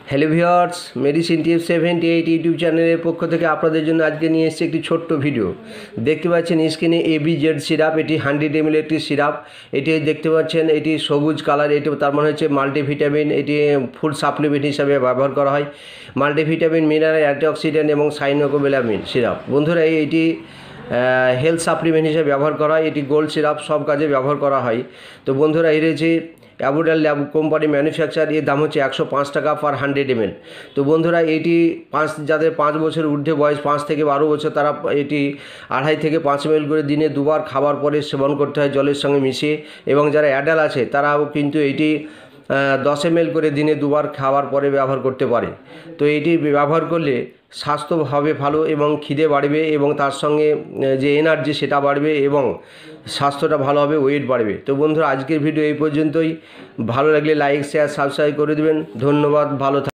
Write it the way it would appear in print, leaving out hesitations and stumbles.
Hello viewers, medicine tips 78 YouTube চ্যানেলের পক্ষ থেকে আপনাদের জন্য আজকে নিয়ে এসেছি একটি ছোট্ট ভিডিও। দেখতে পাচ্ছেন স্ক্রিনে ABZ সিরাপ, এটি 100 ml একটি সিরাপ। এটি দেখতে পাচ্ছেন এটি সবুজ কালার, এটি তার মানে হচ্ছে মাল্টিভিটামিন। এটি ফুড সাপ্লিমেন্ট হিসাবে ব্যবহার করা হয়। মাল্টিভিটামিন, মিনারেল, অ্যান্টিঅক্সিডেন্ট এবং সাইনোকোবেলামিন সিরাপ। বন্ধুরা, এটি হেলথ সাপ্লিমেন্ট হিসেবে ব্যবহার করা হয়। এটি গোল্ড সিরাপ, সব কাজে ব্যবহার করা হয়। তো বন্ধুরা, এর যে অ্যাবোডাল ল্যাব কোম্পানি ম্যানুফ্যাকচার, এর দাম হচ্ছে 105 টাকা পার 100 ml। তো বন্ধুরা, এটি যাদের 5 বছর ঊর্ধ্বে বয়স, 5 থেকে 12 বছর, তারা এটি 2.5 থেকে 5 ml করে দিনে দুবার খাবার পরে সেবন করতে হয় জলের সঙ্গে মিশিয়ে। এবং যারা অ্যাডাল আছে তারাও কিন্তু এটি 10 ml করে দিনে দুবার খাওয়ার পরে ব্যবহার করতে পারে। তো এটি ব্যবহার করলে স্বাস্থ্য হবে ভালো এবং খিদে বাড়বে এবং তার সঙ্গে যে এনার্জি সেটা বাড়বে এবং স্বাস্থ্যটা ভালো হবে, ওয়েট বাড়বে। তো বন্ধুরা, আজকের ভিডিও এই পর্যন্তই। ভালো লাগলে লাইক, শেয়ার, সাবস্ক্রাইব করে দেবেন। ধন্যবাদ, ভালো